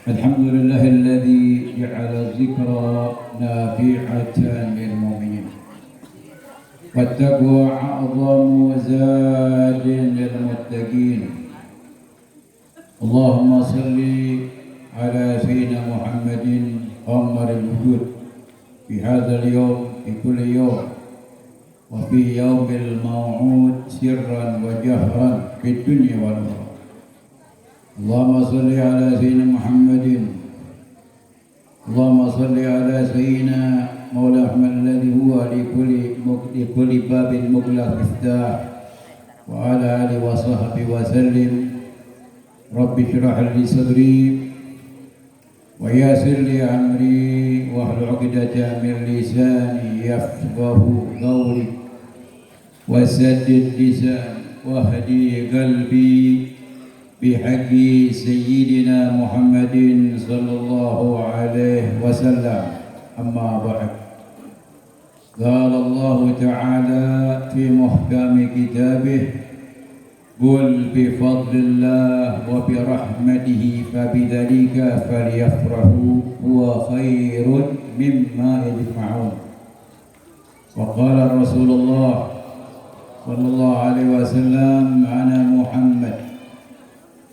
الحمد لله الذي جعل الذكرى نافعة للمؤمنين والتقوى أعظم زاد للمتقين. اللهم صل على سيدنا محمد قمر الوجود في هذا اليوم، في كل يوم، وفي يوم الموعود سرا وجهرا في الدنيا والآخرة. اللهم صل على سيدنا محمد، اللهم صل على سيدنا مولى أحمد الذي هو لكل باب مغلق مفتاح، وعلى آله وصحبه وسلم. رب اشرح لي صدري ويسر لي أمري واحلل عقدة من لساني يفقه قولي وسدد لساني واهدي قلبي بحق سيدنا محمد صلى الله عليه وسلم. أما بعد، قال الله تعالى في محكم كتابه: قل بفضل الله وبرحمته فبذلك فليفرحوا هو خير مما يجمعون. وقال رسول الله صلى الله عليه وسلم: أنا محمد،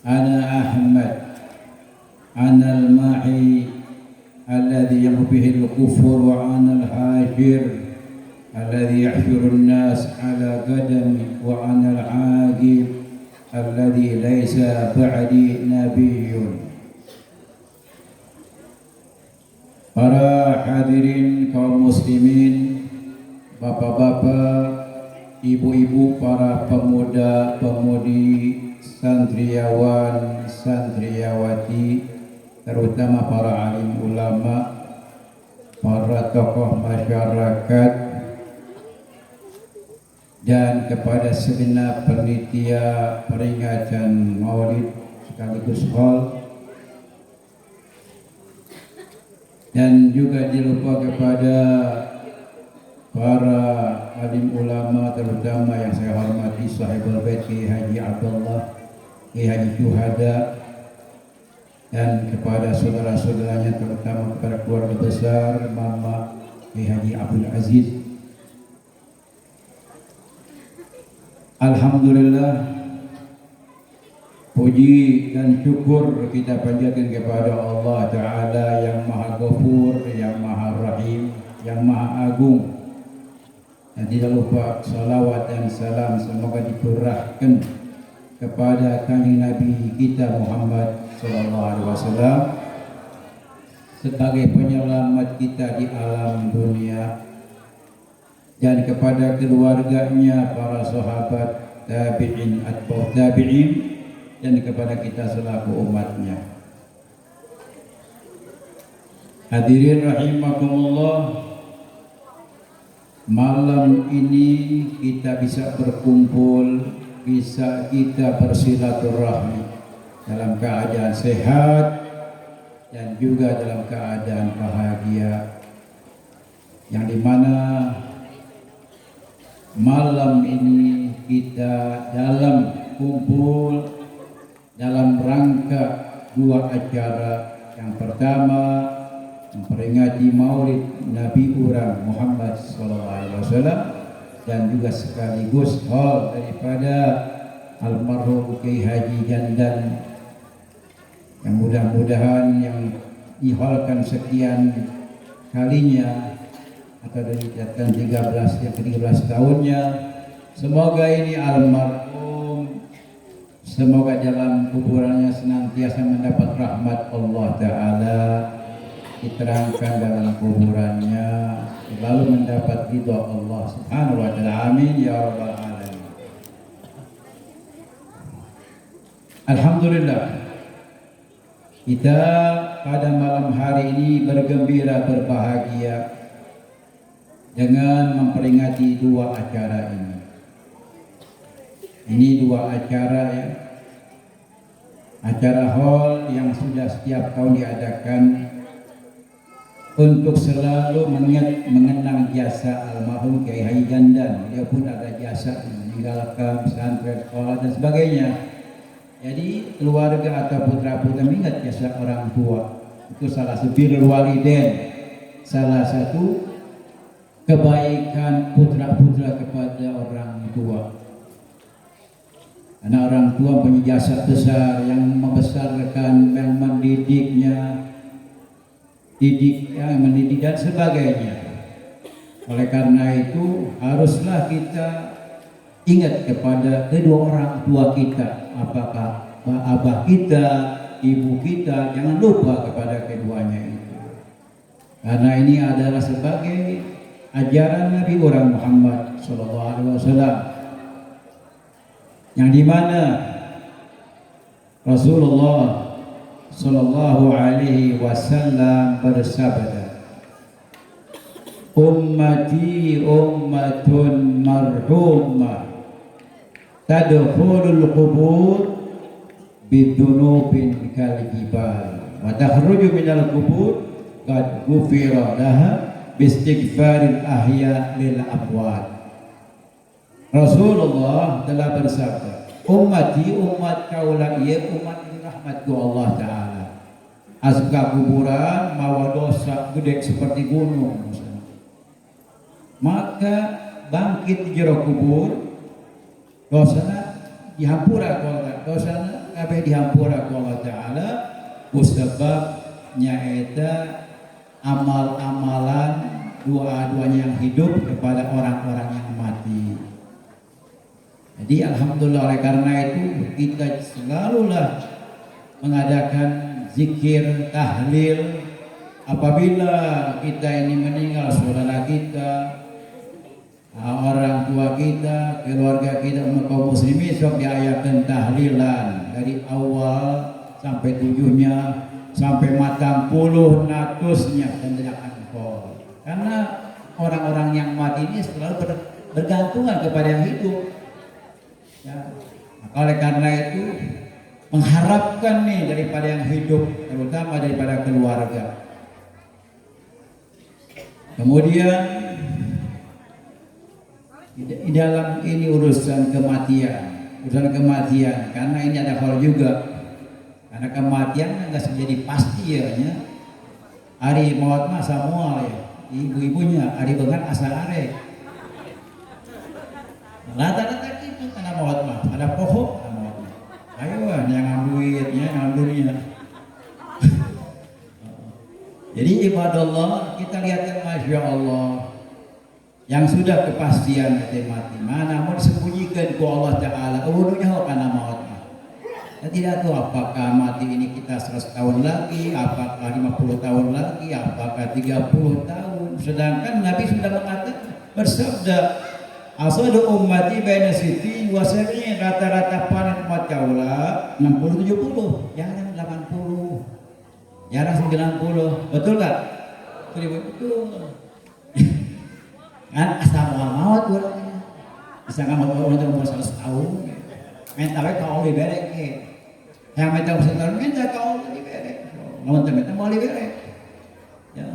أنا أحمد، أنا الماحي الذي يمحو به الكفر، وأنا الحاشر الذي يحشر الناس على قدمي، وأنا العاقب الذي ليس بعدي نبي. Para hadirin kaum muslimin, bapak-bapak, ibu-ibu, para pemuda-pemudi, santriawan, santriawati, terutama para alim ulama, para tokoh masyarakat, dan kepada segenap panitia peringatan Maulid sekaligus haul, dan juga dilupa kepada para alim ulama, terutama yang saya hormati Sahibul Bait Kiai Haji Abdullah, Kiai Haji Syuhada, dan kepada saudara-saudaranya, terutama kepada keluarga besar Mama Kiai Haji Abdul Aziz. Alhamdulillah, puji dan syukur kita panjatkan kepada Allah Ta'ala yang Maha Ghafur, yang Maha Rahim, yang Maha Agung. Dan tidak lupa salawat dan salam semoga dicurahkan kepada kanjeng Nabi kita Muhammad sallallahu alaihi wasallam sebagai penyelamat kita di alam dunia, dan kepada keluarganya, para sahabat, tabi'in, atba'ut tabi'in, dan kepada kita selaku umatnya. Hadirin rahimakumullah, malam ini kita bisa berkumpul, bisa kita bersilaturahmi dalam keadaan sehat dan juga dalam keadaan bahagia, yang dimana malam ini kita dalam kumpul dalam rangka dua acara. Yang pertama, memperingati Maulid Nabi Urang Muhammad SAW, dan juga sekaligus haul daripada almarhum Kiai Haji Jandan, yang mudah-mudahan yang dihaulkan sekian kalinya atau dikatakan 13 tahunnya. Semoga ini almarhum, semoga dalam kuburannya senantiasa mendapat rahmat Allah Ta'ala, diterangkan dalam kuburannya, lalu mendapat ridha Allah Subhanahu wa Ta'ala. Amin ya rabbal alamin. Alhamdulillah, kita pada malam hari ini bergembira, berbahagia dengan memperingati dua acara ini. Ini dua acara, ya, acara haul yang sudah setiap tahun diadakan untuk selalu mengenang jasa almarhum Kiai Haji Jandan. Dia pun ada jasa meninggalkan pesantren, sekolah dan sebagainya. Jadi keluarga atau putra-putri ingat jasa orang tua. Itu salah satu birrul walidain. Salah satu kebaikan putra-putra kepada orang tua. Karena orang tua punya jasa besar yang membesarkan, yang mendidiknya, mendidik dan sebagainya. Oleh karena itu haruslah kita ingat kepada kedua orang tua kita, apakah abah kita, ibu kita, jangan lupa kepada keduanya itu. Karena ini adalah sebagai ajaran Nabi orang Muhammad SAW, yang dimana Rasulullah Sallallahu Alaihi Wasallam bersabda, ummati ummatun marhumah tadkhulul qubur bidunubin kal jibal wa takhruju minal qubur qad ghufira laha bistighfaril ahya lil amwat. Rasulullah telah bersabda, ummati umat kaulah ia umat rahmatku Allah Ta'ala. Asbab kuburan mawa dosa gede seperti gunung, maka bangkit di jero kubur, dosana dihampura ku Allah, dosana kabeh dihampura ku Allah Ta'ala, kusebab nyaeta amal-amalan doa-doanya yang hidup kepada orang-orang yang mati. Jadi alhamdulillah, oleh karena itu kita selalulah mengadakan zikir, tahlil apabila kita ini meninggal, saudara kita, orang tua kita, keluarga kita, kaum muslimin sok diayakan tahlilan dari awal sampai tujuhnya, sampai matang puluh natusnya dan tidak angkol. Karena orang-orang yang mati ini selalu bergantungan kepada yang hidup. Ya. Oleh karena itu mengharapkan nih daripada yang hidup, terutama daripada keluarga. Kemudian di dalam ini urusan kematian, karena ini ada hal juga, karena kematian nggak menjadi pasti ya. Hari maut mah semua ya, ibu-ibunya hari bengan asa are. Rata-rata gitu karena maut mah ada pohon, ayo yang duitnya, yang dunia. Jadi ibadallah, kita lihat Masya Allah, yang sudah kepastian mati mana mau disembunyikan ku Allah Ta'ala, urunya karena maut. Kita tidak tahu apakah mati ini kita 100 tahun lagi, apakah 50 tahun lagi, apakah 30 tahun. Sedangkan Nabi sudah mengatakan, bersabda, asadu ummati baina siti wa sab'in, rata-rata panen umat kaula 60-70, jarang 80, jarang 90, betul tak? Betul. Kan asal maut orangnya, bisa nggak mau orang umur 100 tahun, minta baik kau liberek, yang minta umur 100 tahun minta kau liberek, mau minta mau liberek, ya.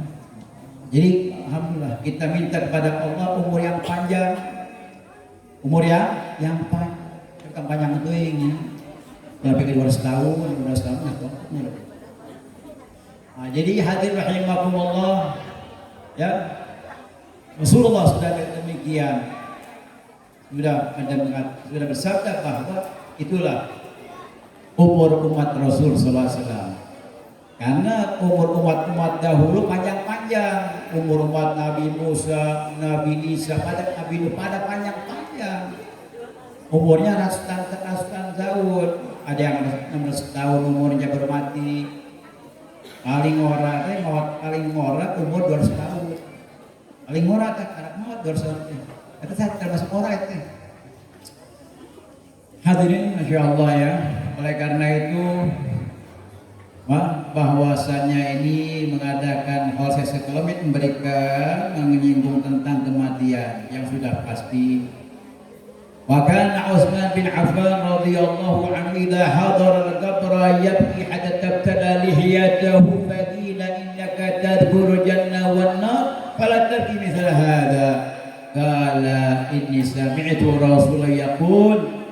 Jadi alhamdulillah kita minta kepada Allah umur yang panjang. Umur yang panjang itu ini lebih dari 200 tahun, 12 tahun atau nah, jadi hadir rahimakumullah ya, Rasulullah sudah demikian, sudah bersabda bahwa itulah umur umat Rasul sallallahu alaihi wasallam. Karena umur umat dahulu panjang-panjang, umur umat Nabi Musa, Nabi Isa, pada Nabi Nuh pada panjang-panjang. Umurnya ratusan tahun, ada yang 16 tahun umurnya baru mati. Paling ora umur 200 tahun. Paling ora anak maut 200 tahun. Itu termasuk ora itu. Hadirin Masya Allah ya. Oleh karena itu bahwasanya ini mengadakan hal sekelumit memberikan menyinggung tentang kematian yang sudah pasti. Wa kana Utsman bin Affan radhiyallahu anhu idza hadara al-qabra yabki hatta tabtala lihiyatahu faqila innaka tadhkuru janna wan nar fala tabki mithla hadha qala inni sami'tu Rasulullah yaqul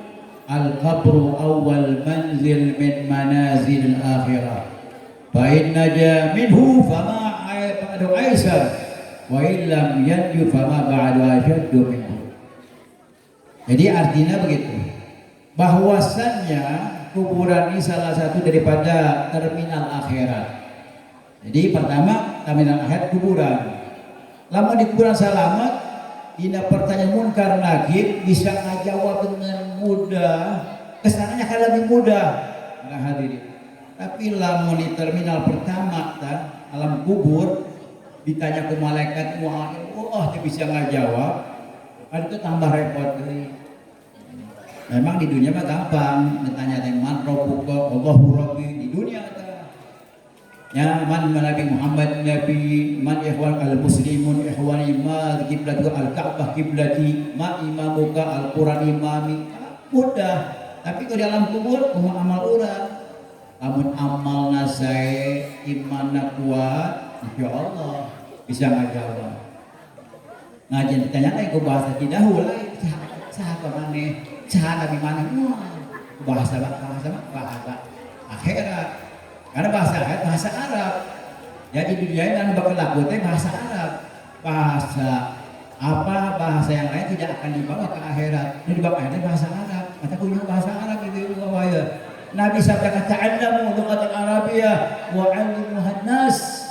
al-qabru awal manzil min manazil al-akhirah. Fa in naja minhu fama ba'du aisar wa illam yanju fama ba'du ashaddu minhu. Jadi artinya begitu, bahwasannya kuburan ini salah satu daripada terminal akhirat. Jadi pertama terminal akhirat kuburan. Lama di kuburan selamat, dina pertanyaan munkar nakir bisa ngajawab dengan mudah, kesananya kan lebih mudah. Nah hadirin. Tapi lama di terminal pertama alam kubur ditanya ke malaikat, wah dia bisa ngajawab, kan itu tambah repot. Memang di dunia mah gampang, ditanya man rabbuka, Allahu rabbi di dunia ya man Nabi Muhammad Nabi man ikhwan al-muslimun ikhwani ma kiblatu al-Ka'bah kiblati ma imamuka al-Quran imami, mudah. Tapi kalau dalam kubur amal urang, amun amal nasai imanna kuat, insyaallah bisa ngajawab. Ngajen ditanya lagi ku bahasa Cidahu lain sahabat maneh, sahabat Nabi maneh, bahasa akhirat. Karena bahasa Arab, bahasa Arab. Jadi di dunia ini bakal laku bahasa Arab. Bahasa apa bahasa yang lain tidak akan dibawa ke akhirat. Ini dibawa ke akhirat bahasa Arab. Kata punya bahasa Arab itu ya. Nabi sabda ta'allamu lughatan Arabiyyah wa 'allimuhan nas.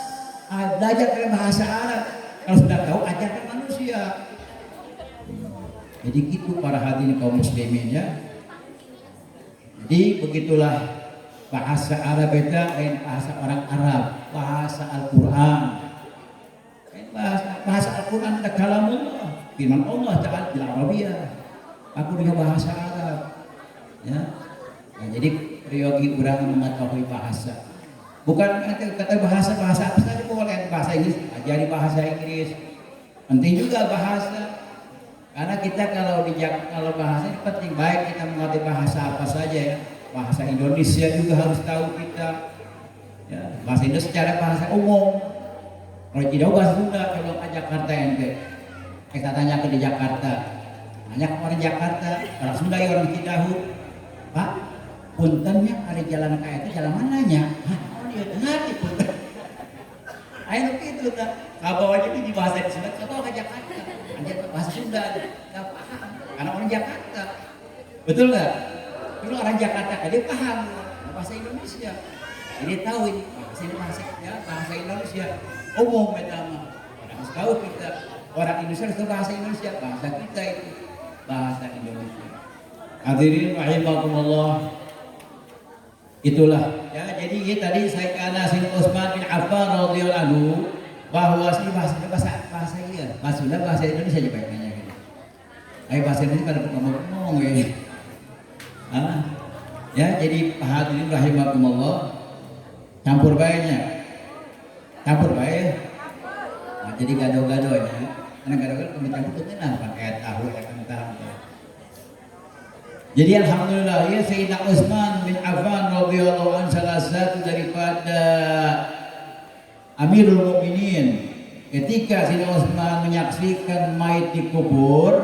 Belajar dengan bahasa Arab. Kalau sudah tahu ajarkan manusia. Jadi gitu para hadirin kaum muslimin ya. Jadi begitulah bahasa Arab itu lain bahasa orang Arab, bahasa Al-Quran. Bahasa Al-Quran adalah kalamullah, firman Allah Ta'ala bil Arabiyyah. Aku dengan bahasa Arab. Ya. Nah, jadi priyogi orang mengetahui bahasa. Bukan kata bahasa apa saja boleh, bahasa Inggris, ajari bahasa Inggris. Penting juga bahasa. Karena kita kalau bahasa ini penting, baik kita mengerti bahasa apa saja ya. Bahasa Indonesia juga harus tahu kita. Ya, bahasa Indonesia secara bahasa umum. Kalau tidak bahasa Sunda, kalau ke Jakarta ente, kita tanya ke di Jakarta, tanya ke orang Jakarta, orang Sunda ya orang Cidahu, Pak, puntennya ada jalan kayak itu, jalan mananya? Hah, oh dia hati punten. Ayo gitu tak, kabaw aja di bahasa di Sunda, kabaw ke Jakarta, aja bahasa Sunda, nggak paham, karena orang Jakarta, betul nggak? Kalau orang Jakarta kan dia paham bahasa Indonesia, jadi tahu ini bahasa Indonesia umum pertama. Harus tahu kita orang Indonesia harus bahasa Indonesia, bahasa kita itu bahasa Indonesia. Hadirin rahimakumullah, itulah ya. Jadi tadi saya kata Sayyidina Utsman bin Affan radhiyallahu anhu bahwa sini bahasa iya, bahasa Indonesia aja baiknya gitu. Ayo bahasa Indonesia pada ngomong ya. Ya jadi hadirin rahimakumullah, campur baiknya, campur baik. Nah, jadi gado-gadonya, karena gado-gado campur itu tenang pakai tahu ya kentang. Jadi alhamdulillah ya Sayyidina Utsman bin Affan radhiyallahu anhu salah satu daripada Amirul Mukminin. Ketika Sayyidina Utsman menyaksikan mayit dikubur,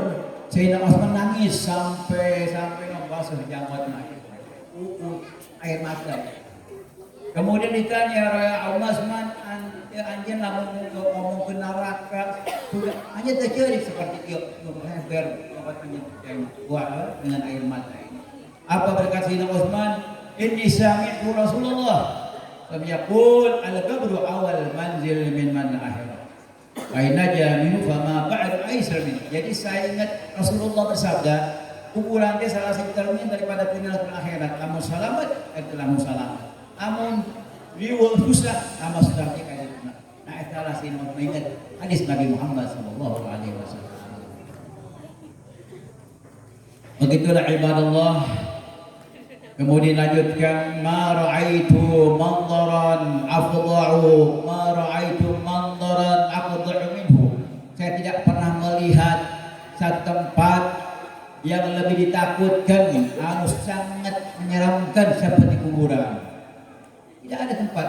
Sayyidina Utsman nangis sampai basuh janggut air mata. Kemudian ditanya Raya Utsman, anjeun lamun ngomong ke neraka, hanya terjadi seperti itu, heber dengan air mata ini. Apa berkata Sayyidina Utsman? Inni sami'tu Rasulullah yaqul al-qabru awal manzil min akhirah. Wa naja minhu fama ba'du aisar min. Jadi saya ingat Rasulullah bersabda, kuburan dia salah satu termin daripada terminal akhirat. Amun selamat, itulah selamat. Amun riwal susah, amal sudah kita itu. Nah, itulah sih mengingat hadis Nabi Muhammad sallallahu alaihi wasallam. Begitulah ibadallah. Kemudian lanjutkan, ma ra'aitu manzaran afdha'u, ma ra'aitu manzaran afdha'u minhu. Saya tidak pernah melihat satu tempat yang lebih ditakutkan, harus sangat menyeramkan seperti kuburan. Tidak ada tempat.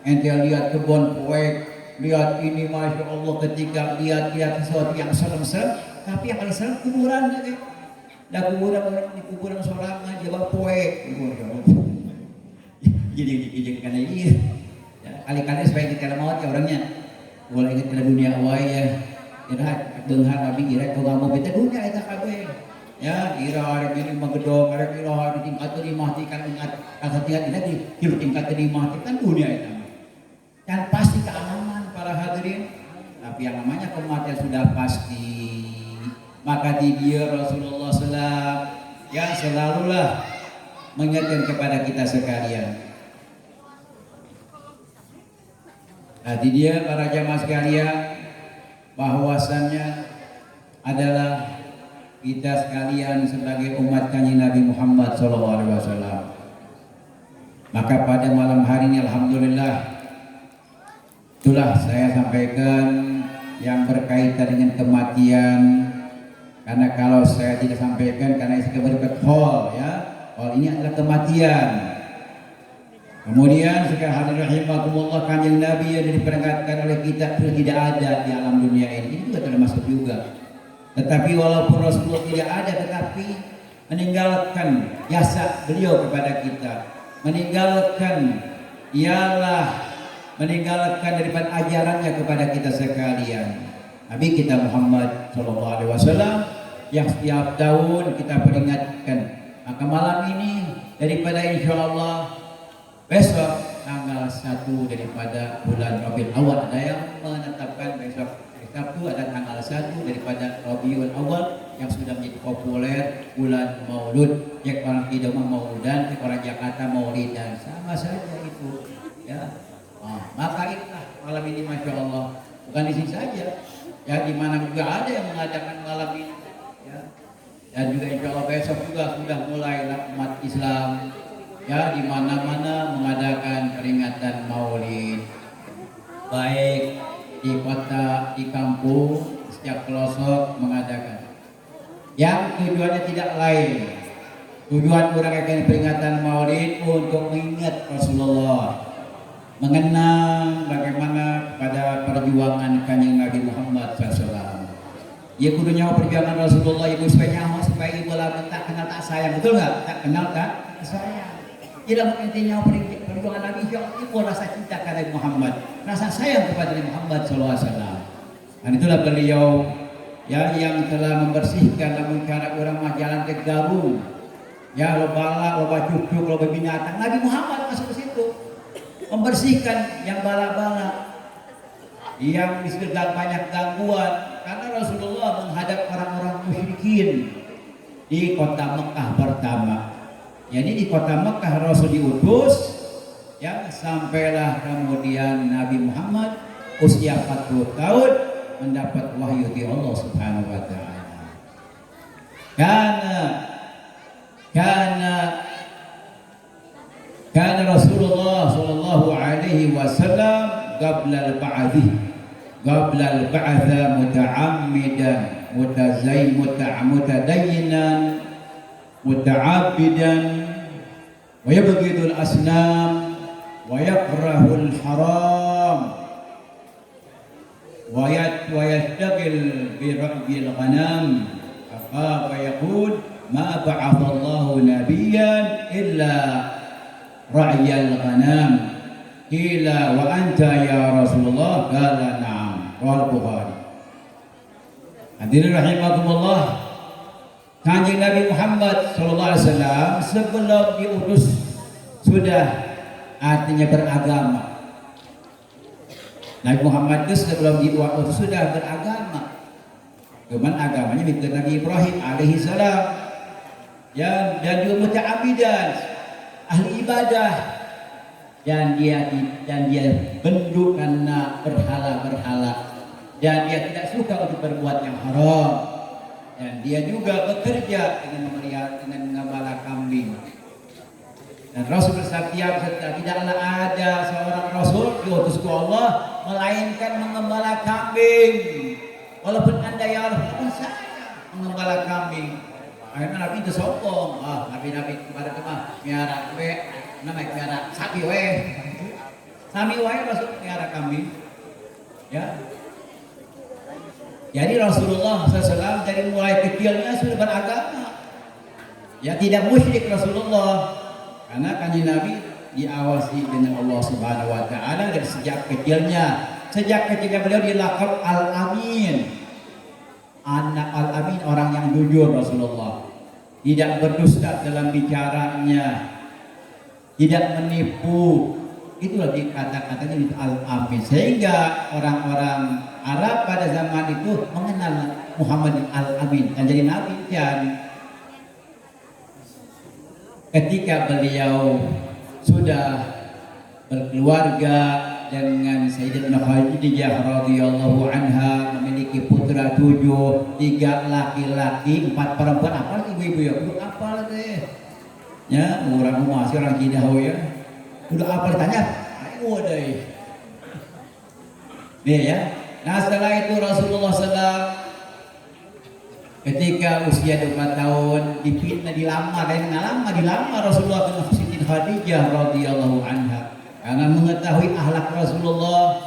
Ente lihat kebun poek, lihat ini masya Allah, ketika lihat sesuatu yang serem-serem, tapi yang paling serem kuburan. Dah kuburan sorangan dia bawa poek. Jadi karena ini kali-kali supaya kita maut ya orangnya. Boleh ingat ke dunia awal ya. Irahat beunghar abi irahat kau mau beta dunia eta kabeh. Ya, irahat ini magedong, irahat di tingkat lima kan ingat tingkat ini di tingkat lima kan dunia itu. Dan pasti keamanan para hadirin. Tapi yang namanya kematian sudah pasti. Maka di dia Rasulullah SAW yang selalulah mengingatkan kepada kita sekalian. Nah, di dia para jamaah sekalian bahwasannya adalah kita sekalian sebagai umat Kanjeng Nabi Muhammad SAW. Maka pada malam hari ini alhamdulillah itulah saya sampaikan yang berkaitan dengan kematian. Karena kalau saya tidak sampaikan karena saya berkat hall ya, hall ini adalah kematian. Kemudian sekarang hadirin rahimakumullah Kanjeng Nabi yang diperingatkan oleh kita sudah tidak ada di alam dunia ini juga termasuk juga. Tetapi walaupun Rasulullah tidak ada tetapi meninggalkan jasa beliau kepada kita, meninggalkan daripada ajarannya kepada kita sekalian. Nabi kita Muhammad SAW yang setiap tahun kita peringatkan. Maka malam ini daripada insyaallah besok tanggal 1 daripada bulan Rabiul Awal, ada yang menetapkan besok Sabtu ada tanggal 1 daripada Rabiul Awal yang sudah menjadi populer bulan Maulud. Yang orang tidak mau Maulidan, orang Jakarta Maulidan, sama saja itu ya. Maka itulah malam ini masya Allah bukan di sini saja ya, di mana juga ada yang mengadakan malam ini ya. Dan juga insya Allah besok juga sudah mulai umat Islam ya di mana-mana mengadakan peringatan Maulid, baik di kota, di kampung, setiap pelosok mengadakan. Yang tujuannya tidak lain, tujuan orang akan peringatan Maulid untuk mengingat Rasulullah, mengenang bagaimana pada perjuangan Kanjeng Nabi Muhammad SAW. Ya kudu nyawa perjuangan Rasulullah, ibu supaya nyawa supaya ibu lah tak kenal tak sayang, betul nggak? Tak kenal tak sayang. Tidak mungkin nyawa perjuangan Nabi ibu rasa cinta kepada Muhammad, rasa sayang kepada Nabi Muhammad SAW. Dan itulah beliau ya yang telah membersihkan namun cara orang mah jalan ke Garung. Ya loba cucuk, loba binatang. Nabi Muhammad masuk ke situ. Membersihkan yang bala-bala, yang disebut banyak gangguan, karena Rasulullah menghadap orang-orang musyrikin di kota Mekah pertama. Jadi di kota Mekah Rasul diutus, ya sampailah kemudian Nabi Muhammad usia 40 tahun mendapat wahyu dari Allah Subhanahu Wa Taala. Karena Rasulullah sallallahu alaihi wasallam qabla al-ba'tha muta'ammidan mutadayyinan muta'abbidan wa yabghidul asnam wa yakrahul haram wa yashtagil bi ra'yil ghanam fa yaqul ma ba'athallahu nabiyyan illa ra'yal ghanam. Qila wa anta ya Rasulullah, qala na'am. Riwayat Bukhari. Hadirin rahimakumullah, Kanjeng Nabi Muhammad sallallahu alaihi wasallam sebelum diutus sudah artinya beragama. Nabi Muhammad itu sebelum diutus sudah beragama. Cuman agamanya ikut Nabi Ibrahim alaihi salam. Ya, dan juga muta'abbidan, ahli ibadah, dan dia bendu karena berhala-berhala, dan dia tidak suka untuk berbuat yang haram, dan dia juga bekerja dengan memelihara, dengan mengembala kambing. Dan Rasul bersabda tidaklah ada seorang Rasul diutus ke Allah melainkan mengembala kambing. Walaupun anda ya Allah saya mengembala kambing. Akhirnya Nabi itu sombong. Nabi kepada kemah miara namanya miara sapi sami Rasul miara kambing ya. Jadi Rasulullah SAW dari mulai kecilnya sudah beragama. Ya tidak musyrik Rasulullah, karena kanjeng Nabi diawasi dengan Allah Subhanahu wa taala dari sejak kecilnya. Sejak kecilnya beliau dilakab Al-Amin. Anak Al-Amin, orang yang jujur Rasulullah. Tidak berdusta dalam bicaranya, tidak menipu. Itulah dikata-katanya Al-Amin. Sehingga orang-orang Arab pada zaman itu mengenal Muhammad Al-Amin dan jadi nabi. Dan ketika beliau sudah berkeluarga dengan Sayyidatina Khadijah radhiyallahu anha, memiliki putra 7, 3 laki-laki, 4 perempuan. Apa ibu-ibu ya? Udah apa teh? Ya, orang masih orang Cidahu ya. Udah apa ditanya? Ayo deh. Nih ya. Nah setelah itu Rasulullah SAW ketika usia 2 tahun dipindah, dilamar Rasulullah dengan Siti Khadijah radhiyallahu anha, karena mengetahui akhlak Rasulullah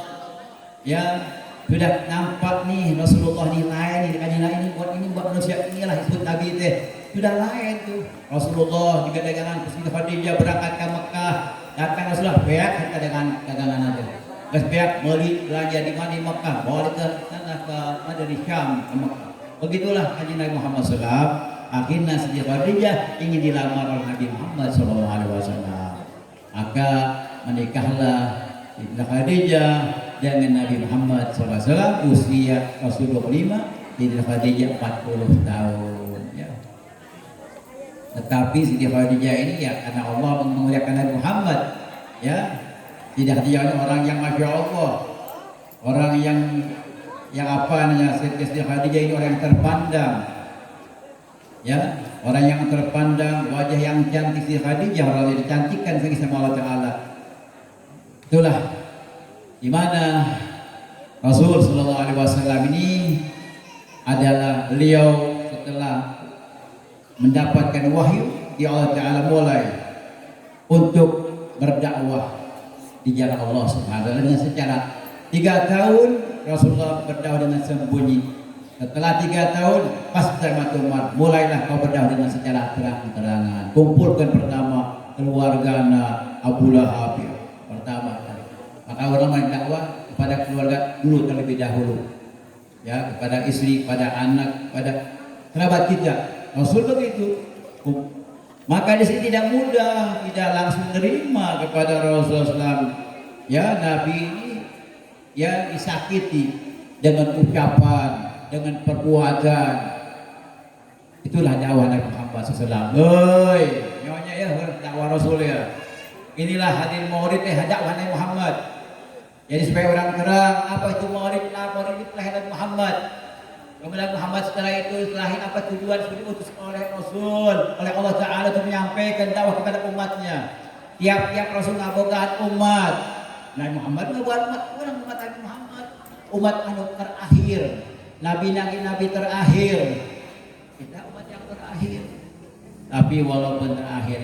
ya, sudah nampak nih Rasulullah nih lain ini buat manusia inilah disebut Nabi teh sudah lain tuh. Rasulullah juga dengan Siti Khadijah berangkat ke Mekah, datang Rasulullah beak kita dengan dagangan aja, beak beli belanja di mana di Mekah, bawa ke sana ke mana di Syam ke Mekah. Begitulah Haji Nabi Muhammad SAW. Akhirnya Siti Khadijah ingin dilamar oleh Nabi Muhammad SAW. Maka menikahlah Siti Khadijah dengan Nabi Muhammad SAW. Usia Rasul 25, Siti Khadijah 40 tahun. Ya. Tetapi Siti Khadijah ini ya karena Allah memuliakan Nabi Muhammad, ya tidak dia orang yang masya Allah, orang yang apa namanya, Siti Khadijah ini orang yang terpandang, ya orang yang terpandang, wajah yang cantik. Siti Khadijah orang yang dicantikkan sama Allah Taala. Itulah dimana Rasul Sallallahu Alaihi Wasallam ini adalah beliau setelah mendapatkan wahyu di Allah Taala mulai untuk berdakwah di jalan Allah Subhanahu wa taala dengan secara 3 tahun Rasulullah berdakwah dengan sembunyi. Setelah 3 tahun pas Zamat Umar, mulailah kau berdakwah dengan secara terang-terangan. Kumpulkan pertama keluarga Abu Lahab pertama. Maka orang berdakwah kepada keluarga dulu terlebih dahulu, ya kepada istri, kepada anak, kepada kerabat kita. Rasul begitu. Maka di sini tidak mudah, tidak langsung terima kepada Rasulullah SAW. Ya Nabi ini ya disakiti dengan ucapan, dengan perbuatan. Itulah dakwah Nabi Muhammad SAW. Hei, nyonya ya dakwah Rasul ya. Inilah hadir maulid dakwah Nabi Muhammad. Jadi supaya orang terang apa itu maulid, maulid itu Nabi Muhammad. Kemudian Muhammad setelah itu lahir apa tujuan diutus oleh Rasul, oleh Allah Ta'ala untuk menyampaikan dakwah kepada umatnya. Tiap-tiap Rasul ngabogaan umat. Nabi Muhammad ngabogaan umat, orang umat Nabi Muhammad, umat anu terakhir, nabi terakhir. Kita umat yang terakhir. Tapi walaupun terakhir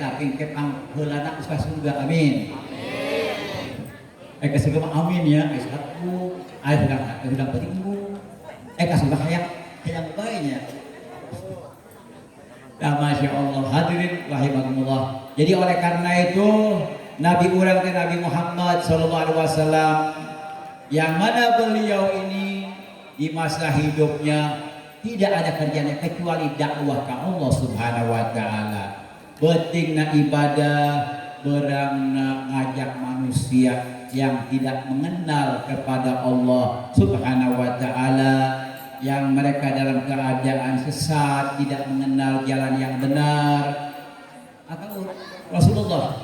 tapi kepang heulana ka surga, amin. Amin. Ke surga amin ya, satu. Sudah bertinggu. Kasih hayang baiknya. Ya Masya Allah, hadirin rahimahumullah. Jadi oleh karena itu Nabi urang Nabi Muhammad SAW, yang mana beliau ini di masa hidupnya tidak ada kerjanya kecuali dakwah ke Allah Subhanahu wa taala. Pentingna ibadah, berangna ngajak manusia yang tidak mengenal kepada Allah Subhanahu wa taala, yang mereka dalam keadaan sesat, tidak mengenal jalan yang benar. Atau Rasulullah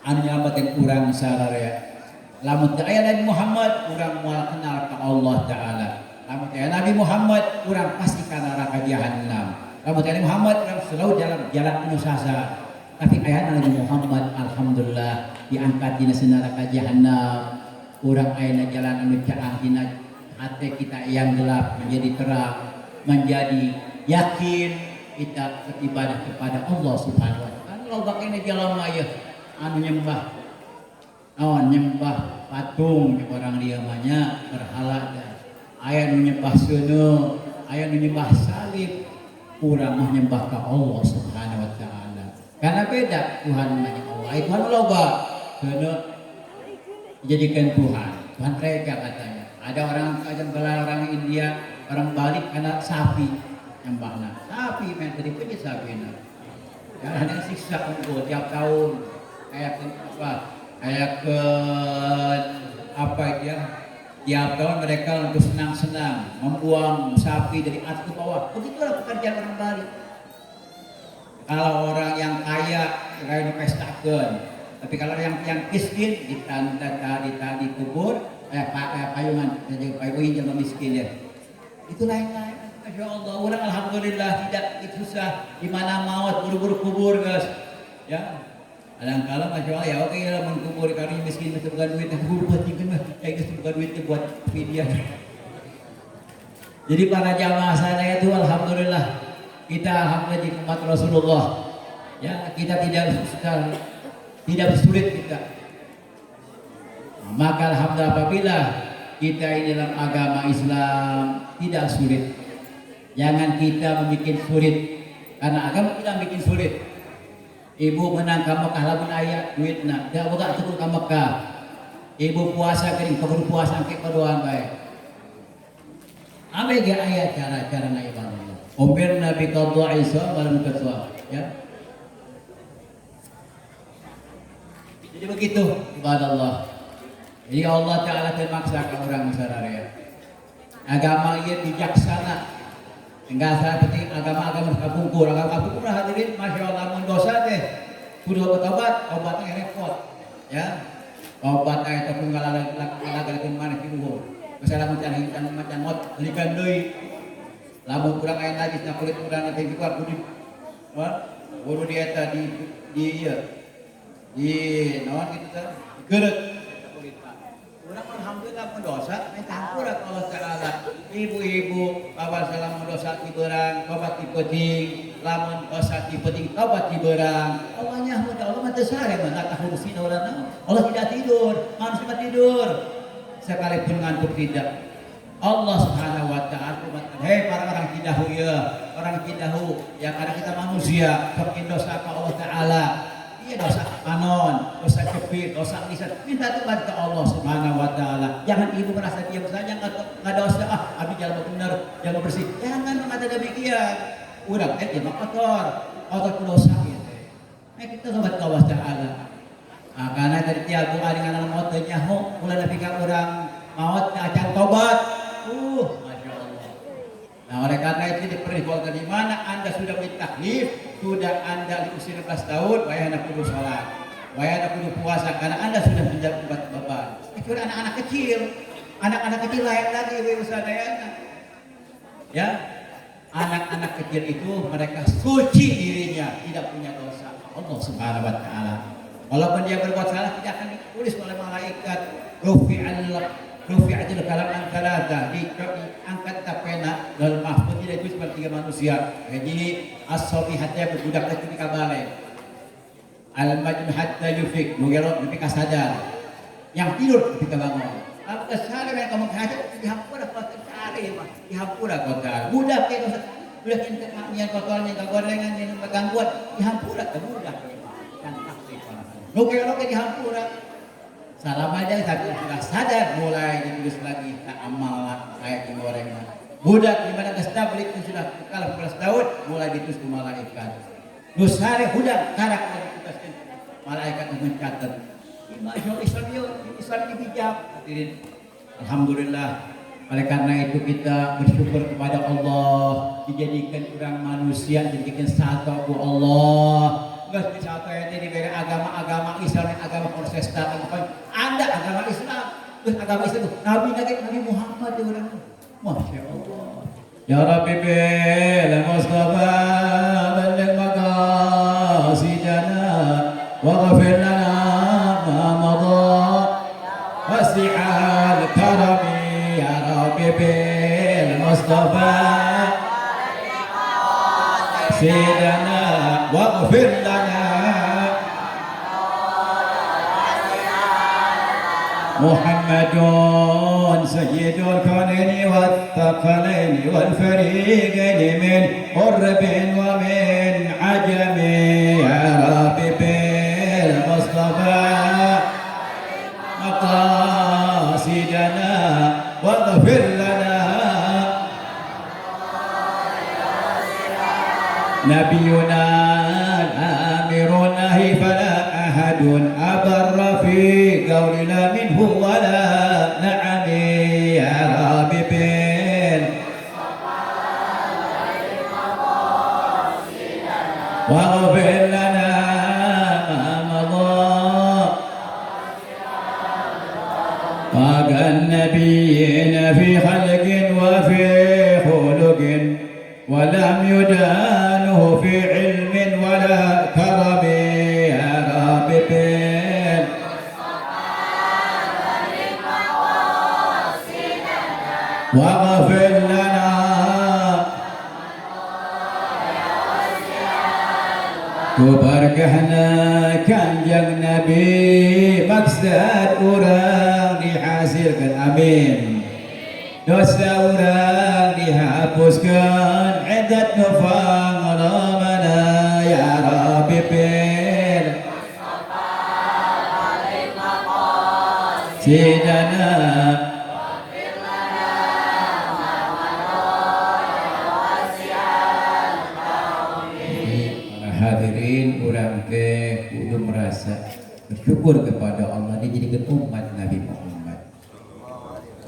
anu nyelamakeun urang sararea. Lamun teu aya Nabi Muhammad, urang moal kenal ka Allah taala. Lamun teu aya Nabi Muhammad, urang pasti ka neraka jahanam. Lamun teu aya Nabi Muhammad, urang selalu jalan anu sasar. Tapi aya Nabi Muhammad alhamdulillah diangkat dina neraka jahanam. Urang aya jalan anu caang dina hati kita yang gelap menjadi terang, menjadi yakin kita beribadah kepada Allah Subhanahu wa taala. Kalau bakene jalma ieu anu nyembah patung orang dia manya berhala, aya nu nyembah seuneu, aya nu nyembah salib, urang mah nyembah ka Allah Subhanahu Karena beda Tuhan namanya Allah. Tuhan loba karena dijadikan Tuhan. Tuhan mereka katanya. Ada orang India, orang Bali karena sapi yang bahna. Sapi men tadi punya sapi na. Ya hanya siksa untuk tiap tahun kayak ke apa ya? Tiap tahun mereka untuk senang-senang membuang sapi dari atas ke bawah. Begitulah pekerjaan orang Bali. Kalau orang yang kaya dipestakan, tapi kalau yang miskin dikubur, payungan jelma miskin ya. Itu lain-lain. Masya Allah, orang alhamdulillah tidak susah di mana maut buru-buru kubur guys. Ya. Kadang-kadang Masya Allah ya oke lah mengkubur karena miskin itu bukan duit, kubur buat tinggal mah, kayak gitu bukan duitnya buat fidyah. Jadi para jamaah saya itu alhamdulillah kita alhamdulillah di umat Rasulullah. Ya kita tidak susah, tidak sulit kita. Maka alhamdulillah apabila kita ini dalam agama Islam tidak sulit. Jangan kita membuat sulit karena agama tidak bikin sulit. Ibu menang ke Mekah lamun aya duitna, da boga teu ka Mekah. Ibu puasa kering kabur puasa angke kadoan bae. Ame ge aya cara-cara na ibadah. Umpir Nabi qadha Isa malam ketua, ya. Jadi begitu ibadah Allah. Jadi Allah Ta'ala memaksakan orang sararea. Agama ieu bijaksana. Enggak seperti agama-agama kabungkur, hadirin, masya Allah mun dosa teh, kudu obat, obatnya repot, ya, obat ayat tapi ngalagalekeun mana di luhur, masalah macam mot, belikan deui, lamun kurang ayat lagi, na kulit kurang nanti juga kudu dieta di naon gitu kan, digeret. Orang alhamdulillah mendosa, campur Allah Ta'ala. Ibu-ibu, bapak salam mendosa di berang, bapak di peting, lamun dosa di peting, bapak di berang. Allahnya Allah mati sare, mana tahu sih orang Allah tidak tidur, manusia tidur. Sekalipun ngantuk tidak. Allah Subhanahu Wa Ta'ala, hei para orang kidahu ya, orang kidahu, ya karena kita manusia, bikin dosa ke Allah Ta'ala. Iya dosa anon, dosa kebir, dosa lisan, minta tobat ke Allah Subhanahu Wa Ta'ala. Jangan ibu merasa diam saja, nggak dosa, abi jalan benar, jalan bersih. Jangan mengata demikian. Udah, jangan kotor dosa gitu. Kita tobat ke Allah Ta'ala. Nah, karena dari tiap bulan dengan maut nyaho, mulai nabi ka orang maut acan tobat. Masya Allah. Nah, oleh karena itu diperintahkan di mana Anda sudah ditaklif. Sudah Anda usia 16 tahun, wahai anak kudu sholat, wahai anak kudu puasa, karena Anda sudah menjadi beban. Kecuali anak-anak kecil layak lagi usadayana. Ya, anak-anak kecil itu mereka suci dirinya, tidak punya dosa. Allah Subhanahu Wa Ta'ala. Walaupun dia berbuat salah, tidak akan ditulis oleh malaikat. Rufi'atil kalam an-thalatha, diangkat tapena dalam mahfud tidak itu seperti tiga manusia. Jadi as-sobi hatta berbudak ketika balik, al-majnun hatta yufik, mungkin ketika sadar, yang tidur ketika bangun. Kalau kesalahan yang kamu kata dihampura kota cari, dihampura kota. Budak itu budak yang kotornya kegorengan yang gangguan dihampura ke budak. Yang takdir para. Nuke dihampura. Salam aja sudah sadar mulai ditulis lagi tak amal kayak gorengan. Budak di mana kesda beli itu sudah kalah 14 tahun mulai ditulis ke malaikat. Nusare budak karak dituliskan malaikat mencatat. Masya Allah Islam ini bijak. Alhamdulillah. Oleh karena itu kita bersyukur kepada Allah dijadikan orang manusia dijadikan satu Allah. Enggak bisa apa ini dari agama Islam, agama Protestan, Anda agama Islam, agama Islam Nabi Muhammad itu orang, masya Allah. Ya Rabbi bil Mustafa balligh maqasidana waghfir lana ma madha wasi'al karami ya Rabbi bil Mustafa sidana waghfir lana Muhammadun سيد الكونين والثقلين والفريقين من قرب ومن عجم يا رب بالمصطفى مقاصدنا واغفر لنا نبينا الآمر النهي فلا أحد أبر في قولنا منه ولا نعم يا رب واغفر لنا ما مضى وقى النبيين في خلق وفي خلق ولم يدانه في علم ولا كرم يا رب واغفر لنا kubarkahna kanjeng Nabi maksud urang dihasilkan amin dosa urang dihapuskan iddat nufang alamana ya Rabbi bil sidana hadirin urang teh kudu merasa bersyukur kepada Allah dijadikan umat Nabi Muhammad,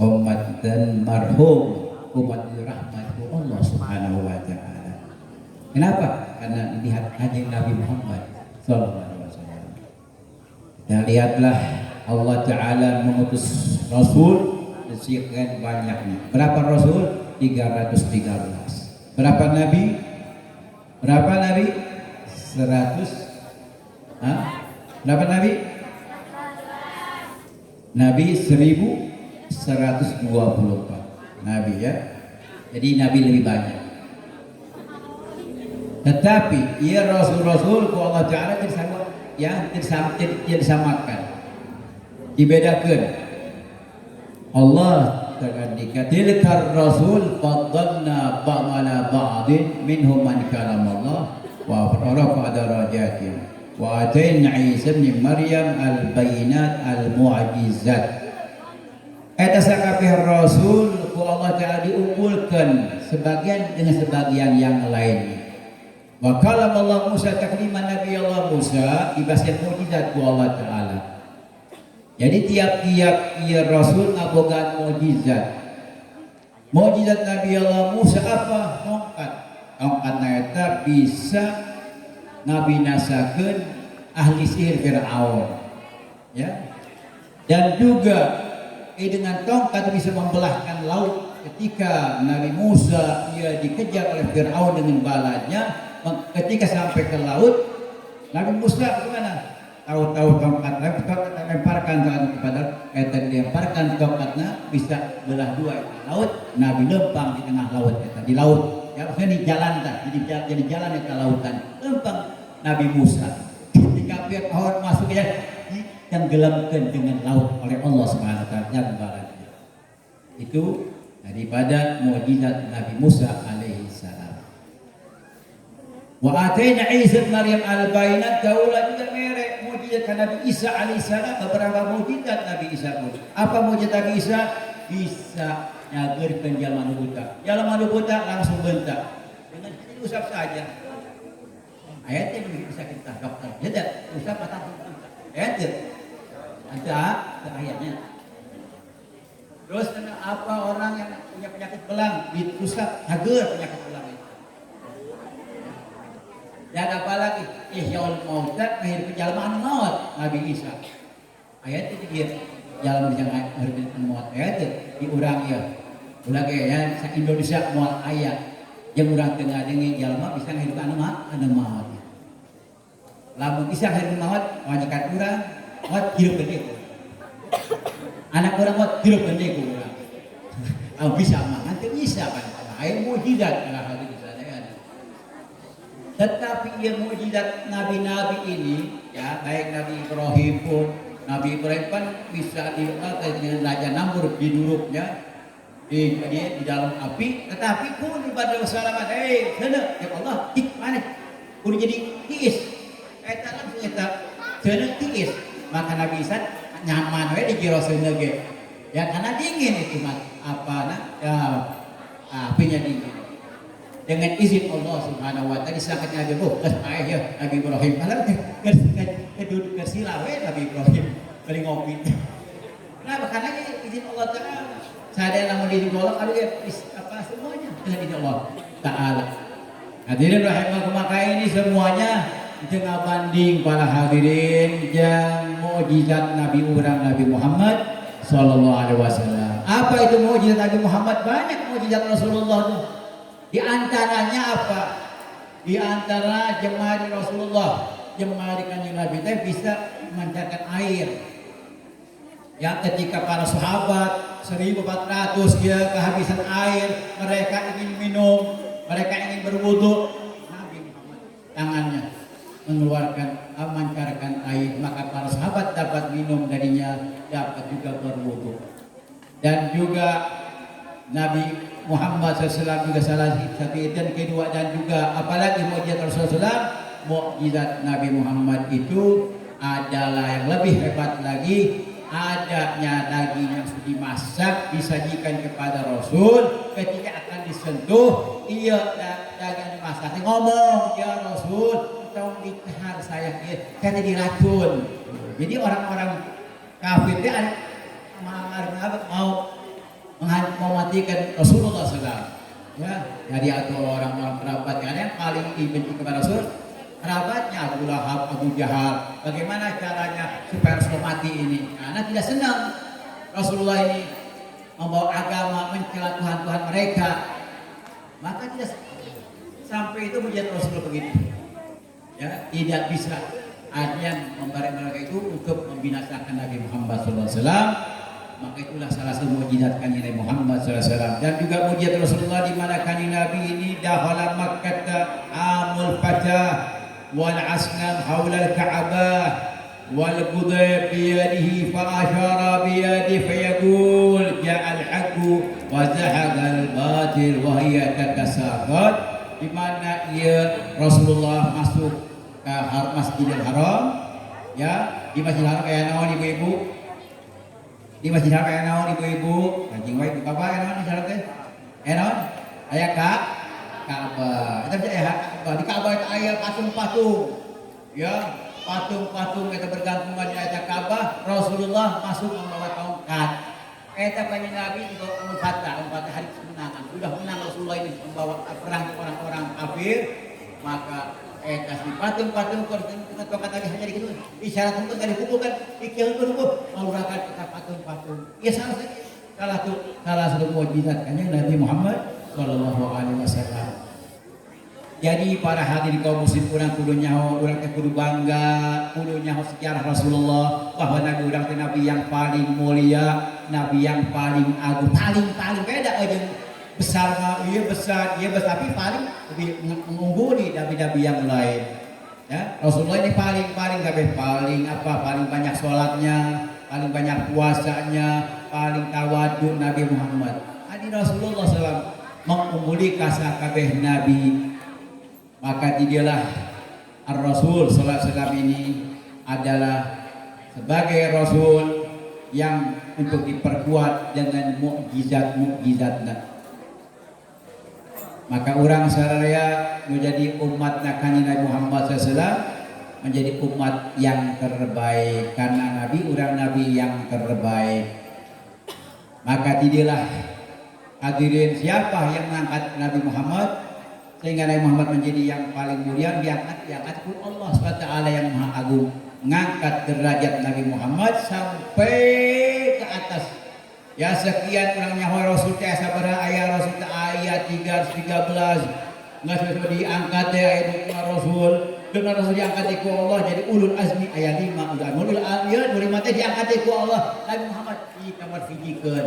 umat dan marhum, umat rahmat Allah Subhanahu wa taala. Kenapa? Karena dilihat kanjeng Nabi Muhammad sallallahu alaihi wasallam. Dan lihatlah Allah taala mengutus rasul sekian banyaknya. Berapa rasul? 313. Berapa nabi? Berapa nabi? 100. Berapa nabi? Nabi 1124 nabi ya. Jadi nabi lebih banyak. Tetapi ia rasul-rasul ku Allah Taala tidak disamakan. Dibedakan. Allah terkandika tilkar rasul faddalna ba'ala ba'din minhum man kalama Allah wa rafa'a darajatin wa atayna Isa ibn Maryam al-bayinat al-mu'jizat. Eta sakabeh rasul ku Allah Taala diunggulkan sebagian dengan sebagian yang lainnya. Wa kalama Allah Musa takliman Nabi Allah Musa dibasih mukjizat ku Allah Taala. Jadi tiap-tiap ia rasul ngabogaan mukjizat. Mukjizat Nabi Allah Musa apa? Tongkat. Tongkatna eta bisa ngabinasakeun ahli sihir Firaun. Ya. Dan juga dengan tongkat bisa membelahkan laut ketika Nabi Musa ia dikejar oleh Firaun dengan balanya. Ketika sampai ke laut, Nabi Musa bagaimana? Tahu-tahu tongkatnya lemparkan kepada dilemparkan tongkatnya bisa belah dua itu laut. Nabi lempang di tengah laut itu di laut. Ya maksudnya di jalan dah, jadi jalan itu lautan. Lempang Nabi Musa. Di kafir pohon masuk ya ditenggelamkan dengan laut oleh Allah Subhanahu wa taala dan baratnya. Itu daripada mukjizat Nabi Musa alaihi salam. Wa atayna Isa bin Maryam al-bayinat daulah juga merek mukjizat Nabi Isa alaihissalam. Beberapa mukjizat Nabi Isa pun. Apa mukjizat Nabi Isa? Bisa nyageurkeun jalma nu buta. Jalma nu buta langsung bentak. Dengan diusap saja. Ayatnya bisa kita dokter. Jadi usap mata bentak. Ayatnya. Ada ayatnya. Terus apa orang yang punya penyakit belang diusap nyageur penyakit belang itu. Dan apalagi ihyaul mautat lahir penjalmaan maut Nabi Isa. Ayat itu dia jalan bisa lahir maut ayat itu diurang ya. Ulah ya sa Indonesia maut ayat yang urang tengah dengan jalma bisa lahir anu maut. Lamun bisa lahir maut wanyakan urang maut hirup gede. Anak orang maut hirup gede urang. Bisa mah nanti bisa kan. Aya mukjizat kalau hal itu. Tetapi ia mukjizat nabi-nabi ini ya baik Nabi Ibrahim pun Nabi Ibrahim kan bisa di Raja Namrud diduduknya di dalam api, tetapi pun pada salamat, sana ya Allah, mana udah jadi tiis, langsung kita sana tiis, maka Nabi Isa nyaman di jero sana ya karena dingin itu mas, ya apinya dingin. Dengan izin Allah Subhanahu wa taala disangkat Nabi ya Nabi Ibrahim malah duduk bersilawe Nabi Ibrahim beli ngopi. Kenapa? Karena izin Allah Taala. Saya namun izin Allah kalau ya semuanya dengan izin Allah Taala. Hadirin rahimakumullah, maka ini semuanya tengah banding para hadirin yang mukjizat Nabi Muhammad sallallahu alaihi wasallam. Apa itu mukjizat Nabi Muhammad? Banyak mukjizat Rasulullah itu. Di antaranya apa? Di antara jemari Rasulullah, jemari kanjeng Nabi itu bisa memancarkan air. Ya, ketika para sahabat 1400 dia kehabisan air, mereka ingin minum, mereka ingin berwudu, Nabi Muhammad tangannya mengeluarkan memancarkan air, maka para sahabat dapat minum darinya, dapat juga berwudu. Dan juga Nabi Muhammad SAW juga salah satu dan kedua, dan juga apalagi mukjizat Rasulullah, mukjizat Nabi Muhammad itu adalah yang lebih hebat lagi, adanya daging yang sudah dimasak disajikan kepada Rasul, ketika akan disentuh daging dimasak ngomong, ya Rasul tolong ditahan saya jadi racun. Jadi orang-orang kafir dia mau mematikan Rasulullah SAW. Ya, jadi atau orang-orang kerabat yang paling dibenci kepada Rasul, kerabatnya Abu Lahab, Abu Jahal. Bagaimana caranya supaya Rasul mati ini? Karena tidak senang Rasulullah ini membawa agama, mencela Tuhan-Tuhan mereka. Maka tidak sampai itu mujizat Rasulullah begitu. Ya, tidak bisa ada membareng mereka itu untuk membinasakan Nabi Muhammad SAW. Maka itulah salah satu mukjizat kanjeng Nabi Muhammad SAW. Dan juga mukjizat Rasulullah di mana kanjeng Nabi ini dakhala Makkah amul fatah wal asnam haula al Ka'bah wal budai bi yadihi fa asyara bi yadihi fa yaqul ja'al haqqu wa zahaqa al batil wa hiya tatasaqat. Di mana Rasulullah masuk ke Masjidil Haram, ya, di Masjidil Haram kayak naon ibu-ibu, di Masjid Haram aya naon ibu-ibu, anjing wae buka apa aya naon syarat teh? Naon? Aya Ka'bah. Eta bisa Ka'bah. Di Ka'bah itu aya patung-patung. Ya, patung-patung eta bergantungan di eta Ka'bah. Rasulullah masuk membawa tongkat. Eta kanjeng Nabi itu empat hari kemenangan. Sudah menang Rasulullah ini membawa perang orang-orang kafir, maka eta si patung-patung dengan tongkat tadi hanya dikitu isyarat untuk enggak dipukulkan dikieun ku maurakan kita patung-patung. Ya salah satu mukjizat kanjeng Nabi Muhammad sallallahu alaihi wasallam. Jadi para hadirin kaum muslim, urang kudu nyaho, urang teh kudu bangga, kudu nyaho sejarah Rasulullah bahwa Nabi urang teh nabi yang paling mulia, nabi yang paling agung, paling beda aja besar mah iya besar tapi paling lebih mengungguli nabi-nabi yang lain. Ya, Rasulullah ini paling paling banyak sholatnya, paling banyak puasanya, paling tawadu Nabi Muhammad. Adi Rasulullah SAW mengungguli kasa kabeh nabi. Maka dialah Ar-Rasul sallallahu alaihi wasallam ini adalah sebagai Rasul yang untuk diperkuat dengan mukjizat-mukjizatnya. Maka orang saraya menjadi umat kanjeng Nabi Muhammad SAW menjadi umat yang terbaik karena nabi yang terbaik. Maka didilah hadirin siapa yang mengangkat Nabi Muhammad sehingga Nabi Muhammad menjadi yang paling mulia, diangkat pun Allah SWT yang Maha Agung, mengangkat derajat Nabi Muhammad sampai ke atas. Ya, sekian orang nyawa Rasul teh sabaraha aya Rasul teh ayat 313 nggak sudah diangkat ya ayat Rasul dengan Rasul diangkat ku Allah jadi ulul azmi ayat 5 udah ulul ayat 5 teh diangkat ku Allah. Nabi Muhammad kita marfijikeun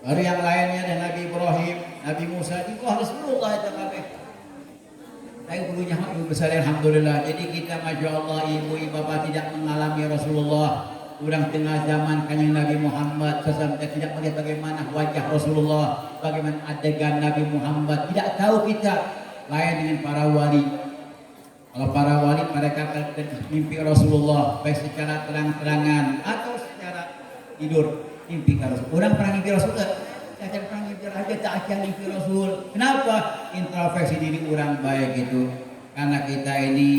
baru yang lainnya dan Nabi Ibrahim, Nabi Musa itu harus Rasulullah itu kabeh. Saya punya ibu besar alhamdulillah. Jadi kita masya Allah ibu bapak tidak mengalami Rasulullah Urang tengah zaman kanjeng Nabi Muhammad SAW tidak melihat bagaimana wajah Rasulullah, bagaimana adegan Nabi Muhammad. Tidak tahu kita lain dengan para wali. Kalau para wali mereka akan mimpi Rasulullah baik secara terang-terangan atau secara tidur mimpi Rasul. Orang pernah mimpi Rasul tak? Saya pernah mimpi Rasul, tak akan mimpi Rasul. Kenapa? Introspeksi diri orang baik itu. Karena kita ini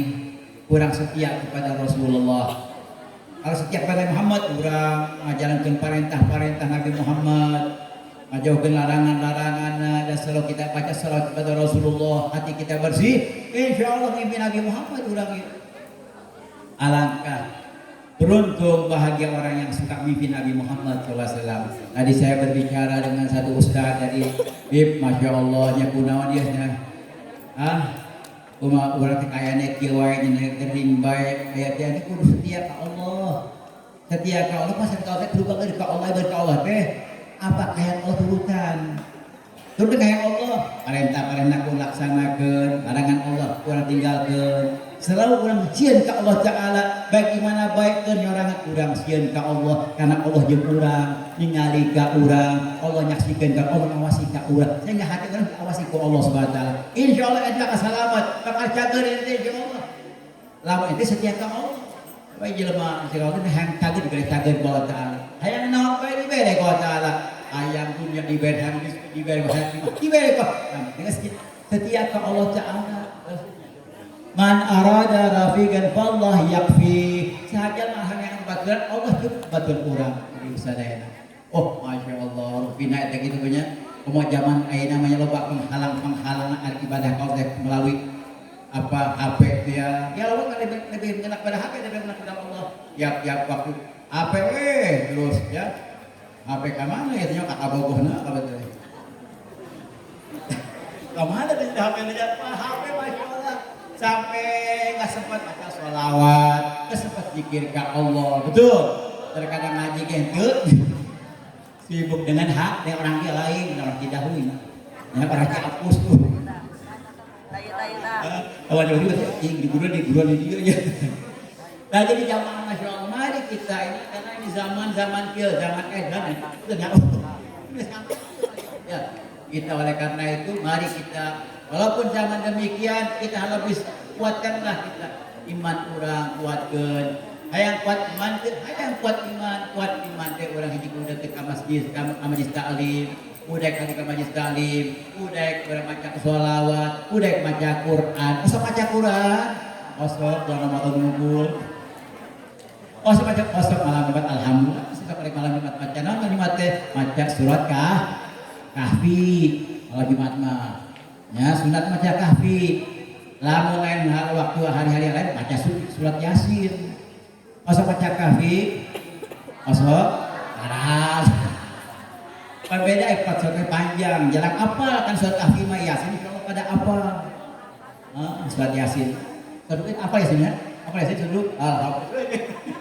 kurang setia kepada Rasulullah. Kalau setia kepada Muhammad, orang menjalankan perintah-perintah Nabi Muhammad, menjauhkan larangan-larangan, dan selalu kita baca salawat kepada Rasulullah, hati kita bersih, insya Allah mimpi Nabi Muhammad orang itu. Alangkah beruntung bahagia orang yang suka mimpi Nabi Muhammad SAW. Tadi saya berbicara dengan satu ustaz dari Bib, Masya Allah, nya kunawan dia orang kekayaan kiwai ini kering baik ayatnya ini kudu setia ke Allah, setia ke Allah. Pas kau teh berubah ke Allah, berkaulah teh apa kayak Allah turutan kayak Allah, perintah ku laksanakeun, larangan Allah kurang tinggalkeun. Selalu orang sieun ka Allah Ta'ala, bagaimana baikkeun nyorangan urang sieun ka Allah, karena Allah jeung urang ningali ka urang, Allah nyaksikeun ka Allah, ngawasi ka urang, sehingga hati urang diawasi ku Allah Subhanahu wa taala. Insyaallah eta kasalamet bakal cager ente insyaallah. Lamun ente setia ka Allah, bae jelema insyaallah teh hayang cager dibere cager ku Allah Ta'ala. Hayang naon bae dibere ku Allah Ta'ala. Ayam dunia diberi habis diberi kok. Dengan setia ke Allah Ta'ala. Man arada rafiqan fallah yakfi. Sahaja mahal yang baturan Allah cukup baturan orang di usadayana. Oh Masya Allah, Rufina itu gitu punya. Semua zaman ayah namanya loba penghalang ibadah kau melalui apa HP dia. Ya Allah kan lebih enak pada HP daripada enak pada Allah. Ya waktu HP terus ya. HP kemana ya? Tanya kakak bogohna apa betul? Kemana di HP aja? HP Masya Allah sampai nggak sempat baca sholawat, nggak sempat zikir ke Allah, betul? Terkadang ngaji gentut, sibuk dengan hak yang orang dia lain, orang tidak hui, ya orang dia hapus tuh. Awal dulu di guru di dia ya. Nah jadi jamaah Masya Allah, mari kita ini karena ini zaman kieu, zaman edan udah nggak ya kita oleh karena itu mari kita walaupun zaman demikian kita lebih kuatkanlah kita iman orang kuatkan, hayang kuat iman hayang kuat iman teh orang hiji kudu teh ka masjid taklim, udah kali ke majlis taklim, udah urang maca sholawat, udah maca Quran, usah maca Quran, usah jangan maca ngubul. Osok malam Jumat alhamdulillah, setiap hari malam Jumat baca nama Jumat teh maca surat Kahfi. Malam Jumat mah ya sunat maca Kahfi. Lamun lain waktu hari-hari lain baca surat Yasin. Osok baca Kahfi, osok laras. Berbeda ipat suratnya panjang, jarang apa kan surat Kahfi mah Yasin kalau pada apa? Surat Yasin. Surat apa Yasinnya? Apa Yasin dulu? Alhamdulillah.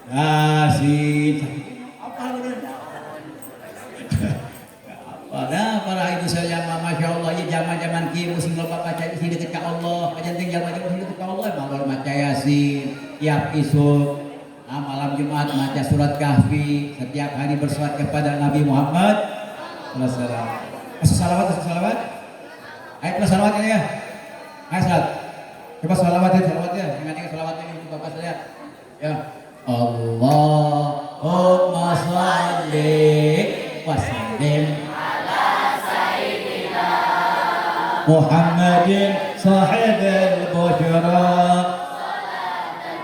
Yasin apa benar? Pada para ibu saya Masya Allah ya zaman kieu musim loba baca isi dekat ka Allah, pajanting zaman musim dekat ka Allah malah maca Yasin tiap isu. Malam Jumat baca surat Kahfi, setiap hari bersolawat kepada Nabi Muhammad sallallahu alaihi wasallam. Salawat. Ayo salawat ya. Ayo salawat. Coba salawat ya. Ingat salawatnya ini Bapak saya. Ya. Allahumma shalli wa sallim ala sayyidina Muhammadin sahibil busyra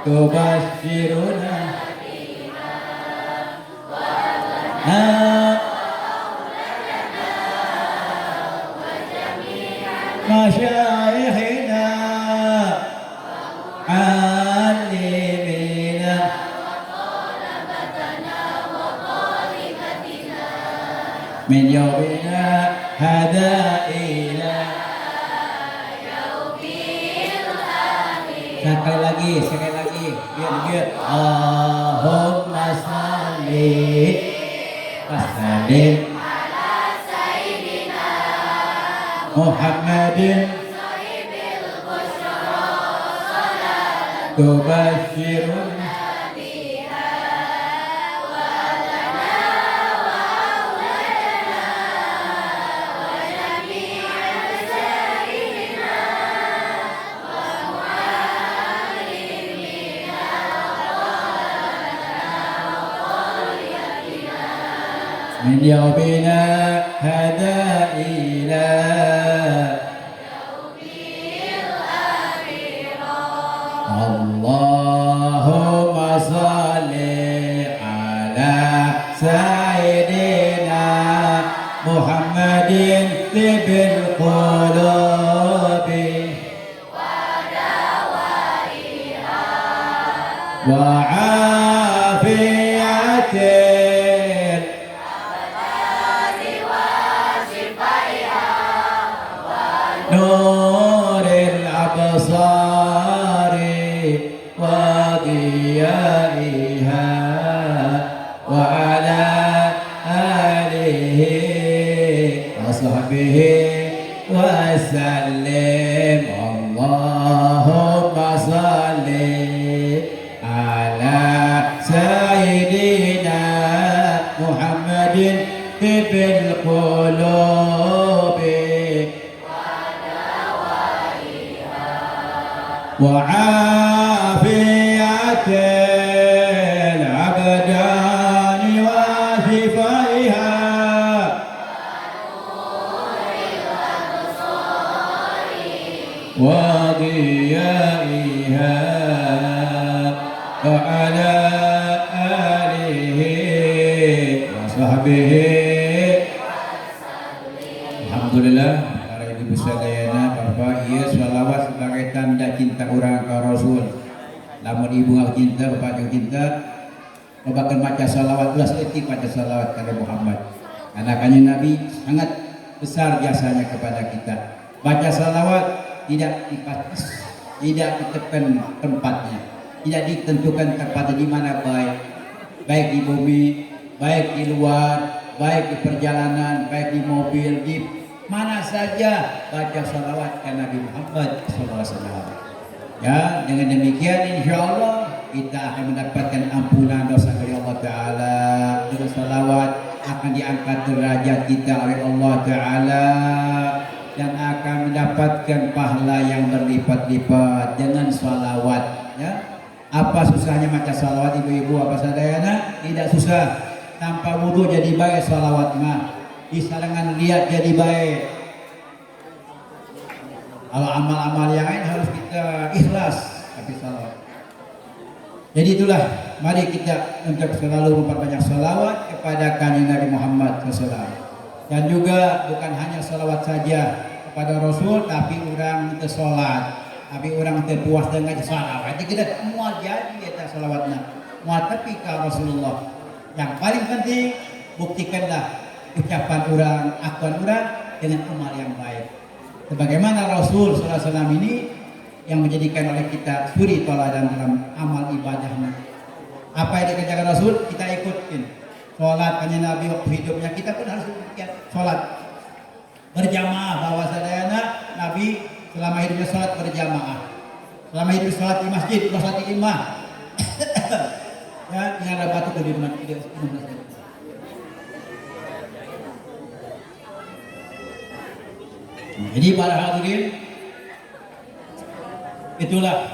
tubashiruna masyayikhina alimina min yawmina hadaina sekali lagi biar Allahumma shalli wa sallim ala sayyidina Muhammadin sahibil busyra salatu tubashiruna biha من يومنا هذا إلى اللهم صل على سيدنا محمد طب القلوب وعافية نور الأبصار وضيائها وعلى آله وصحبه وسلم اللهم صل على سيدنا محمد طب القلوب وعافية الأبدان وشفائها وضيائها وعلى آله وصحبه. Alhamdulillah para ibu sadayana Bapak ieu shalawat sebagai tanda cinta urang ka Rasul. Lamun ibu ngau cinta bapak jeung cinta lobakeun maca shalawat ulas leutik maca shalawat ka Muhammad. Karena kanjeng Nabi sangat besar jasanya kepada kita. Baca shalawat tidak dibatas, tidak ditentukan tempatnya, tidak ditentukan tempatnya di mana baik di bumi, baik di luar, baik di perjalanan, baik di mobil, di mana saja baca salawat ke Nabi Muhammad SAW. Ya, dengan demikian insya Allah kita akan mendapatkan ampunan dosa dari Allah Taala. Dengan salawat akan diangkat derajat kita oleh Allah Taala dan akan mendapatkan pahala yang berlipat-lipat dengan salawat. Ya, apa susahnya baca salawat ibu-ibu apa sadayana? Tidak susah. Tanpa wudu jadi baik salawat mah. Di sarangan lihat jadi baik. Kalau amal-amal yang lain harus kita ikhlas tapi salawat. Jadi itulah mari kita untuk selalu memperbanyak salawat kepada kanjeng Nabi Muhammad SAW. Dan juga bukan hanya salawat saja kepada Rasul tapi orang tersolat, tapi orang terpuas dengan salawat. Jadi kita semua jadi kita salawatnya. Muat tapi ke Rasulullah. Yang paling penting buktikanlah ucapan orang, akuan orang dengan amal yang baik. Sebagaimana Rasul SAW ini yang menjadikan oleh kita suri toladan dalam amal ibadahnya. Apa yang dikerjakan Rasul kita ikutin. Sholat kanjeng Nabi waktu hidupnya kita pun harus demikian. Sholat berjamaah bahwa sadayana Nabi selama hidupnya sholat berjamaah. Selama hidup sholat di masjid, sholat di imam. Ya, ingat ada batu di masjid. Jadi para hadirin, itulah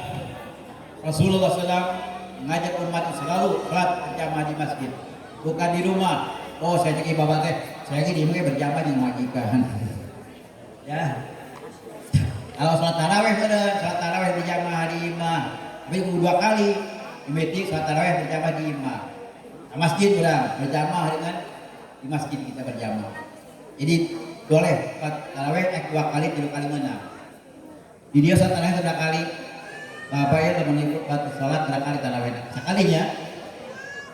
Rasulullah SAW mengajak umat selalu sholat berjamaah di masjid, bukan di rumah. Oh saya cek bapak teh, saya ini berjamaah di majikan. Ya, kalau sholat taraweh ada, sholat taraweh berjamaah di imam, tapi 2 kali. Meeting sholat tarawih berjamaah di imam. Nah, masjid berjamaah dengan di masjid kita berjamaah. Jadi boleh sholat tarawih 2 kali 3 kali menang. Di dia sholat tarawih 3 kali. Bapak ya teman ibu sholat 3 kali tarawih sekalinya.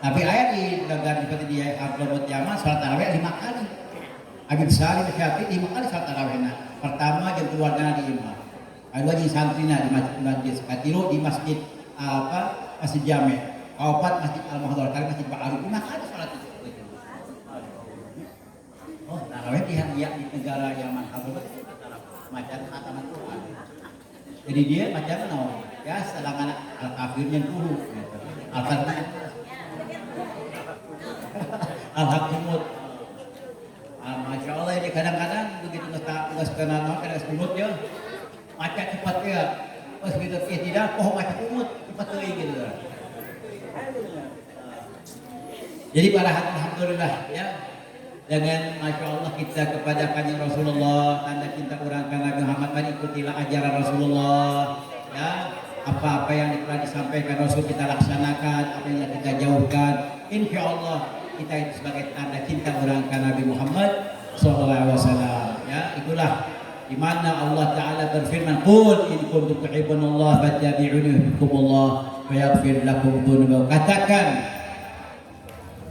Tapi ayat di negara seperti di Abdul Jamaah sholat tarawih 5 kali. Habib Salim Syafi'i 5 kali sholat tarawih. Pertama jam keluarga di imam. Kedua di santrina di masjid Katiru di masjid Masjid Jami', kaopat Masjid Al-Mahdhar, kali Masjid Ba'alu, 5 kali sholat itu. Oh, tarawih di negara Yaman Hadrat macam khataman Quran. Jadi dia macam mana? Ya, sedangkan al-kafirnya dulu. Al-kafirnya al-hakumut. Masya Allah ini kadang-kadang begitu nggak sekenal kena sekunut ya, macam cepat ya. Pas kita tidak, macam umut cepat gitu. Jadi para alhamdulillah ya, dengan Masya Allah kita kepada kanjeng Rasulullah, tanda cinta orang ke Nabi Muhammad. Mari ikutilah ajaran Rasulullah ya. Apa-apa yang telah disampaikan Rasul kita laksanakan, apa yang kita jauhkan, insya Allah kita itu sebagai tanda cinta orang ke Nabi Muhammad SAW ya. Itulah di mana Allah Ta'ala berfirman, Qul in kuntum tuhibbunallah fattabi'uni yuhibbukumullah wa yaghfir lakum dzunubakum. Katakan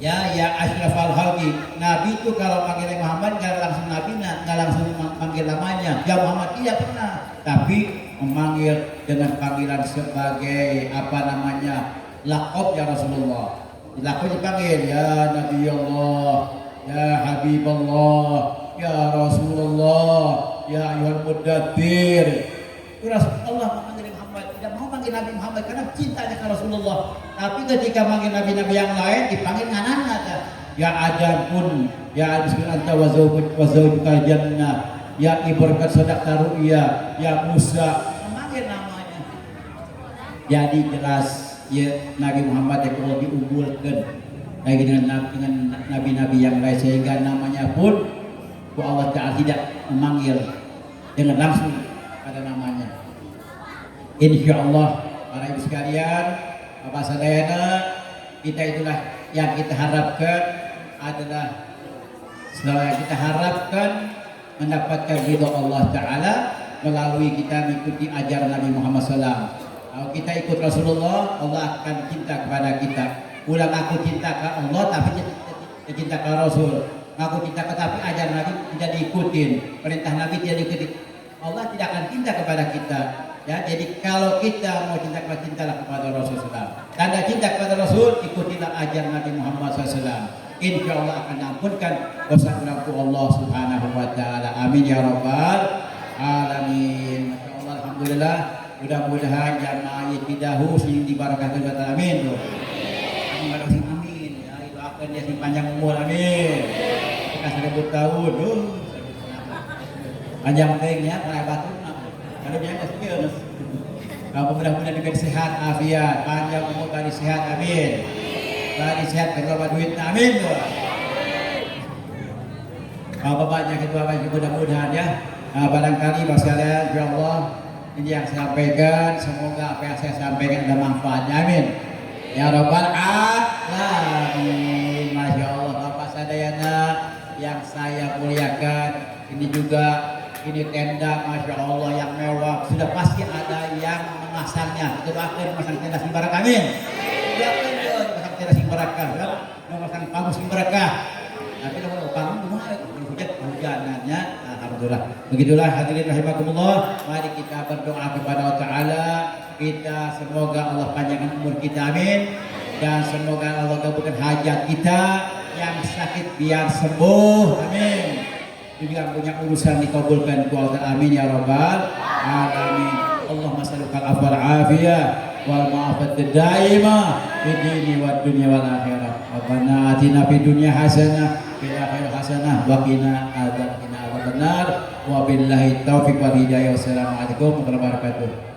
ya asyrafal khalqi, Nabi itu kalau panggil Muhammad nggak langsung Nabi, nggak langsung panggil namanya ya Muhammad, tidak pernah, tapi memanggil dengan panggilan sebagai apa namanya, laqab ya Rasulullah. Laqab dipanggil ya Nabi Allah, ya Habibullah, ya Rasulullah, ya ayyuhal muddatsir. Itu Rasulullah memanggil Muhammad, tidak mau panggil Nabi Muhammad karena cintanya ke Rasulullah. Tapi ketika manggil nabi-nabi yang lain dipanggil nganana, ya Adam pun, ya anta wa zawjukal jannah, ya ibarat sadaqta ru'ya, ya Musa, memanggil namanya. Jadi jelas ya Nabi Muhammad yang perlu diunggulkan lagi dengan nabi-nabi yang lain, sehingga namanya pun Allah Ta'ala tidak memanggil dengan langsung pada namanya. Insya Allah para ibu sekalian, Bapak sadayana, kita itulah yang kita harapkan adalah yang kita harapkan mendapatkan ridho Allah Ta'ala melalui kita mengikuti ajaran Nabi Muhammad SAW. Kalau kita ikut Rasulullah, Allah akan cinta kepada kita. Ulang, aku cinta ke Allah tapi tidak cinta ke Rasul. Aku cinta ke tapi ajaran Nabi tidak diikutin, perintah Nabi tidak diikuti, Allah tidak akan cinta kepada kita. Ya, jadi kalau kita mau cintalah kepada Rasulullah. Tanda cinta kepada Rasul, ikutilah ajaran Nabi Muhammad SAW. Insya Allah akan ampunkan dosa Allah Subhanahu Wa Taala. Amin ya Rabbal Alamin. Masya Allah, alhamdulillah. Mudah-mudahan jamaah Yitidahu sing dibarakahkan wa ta'ala. Amin. Amin. Ya, itu akan dia sing panjang umur. Amin. Kita 1000 tahun. Panjang tengnya, para batu. Kalau dia nggak skill, kalau mudah-mudahan diberi sehat, afiat, panjang umur, bari sehat, amin. Bari sehat, berapa duit, amin. Kalau banyak itu apa mudah-mudahan ya. Nah, barangkali bagi sekalian, ya Allah, ini yang saya sampaikan, semoga apa yang saya sampaikan ada manfaatnya, amin. Ya Rabbal Alamin. Masya Allah, Bapak sadayana yang saya muliakan, ini juga. Ini tenda Masya Allah yang mewah, sudah pasti ada yang memasangnya. Kita akan memasang tenda simbarak, amin. Kita akan memasang tenda simbarak, memasang panggung simbarak. Tapi kalau panggung hujanannya, alhamdulillah. Begitulah hadirin rahimakumullah. Mari kita berdoa kepada Allah Ta'ala. Kita semoga Allah panjangkan umur kita, amin. Dan semoga Allah kabulkan hajat kita, yang sakit biar sembuh, amin. Juga punya urusan dikabulkan ku Allah, amin ya Rabbal Alamin. Allahumma salluka al-afwal afiyah wal ma'afat daimah fid dini wad dunya wal akhirah. Rabbana atina fid dunya hasanah fil akhirati hasanah wa qina adzabannar. Wa billahi taufiq wal hidayah. Wassalamualaikum warahmatullahi wabarakatuh.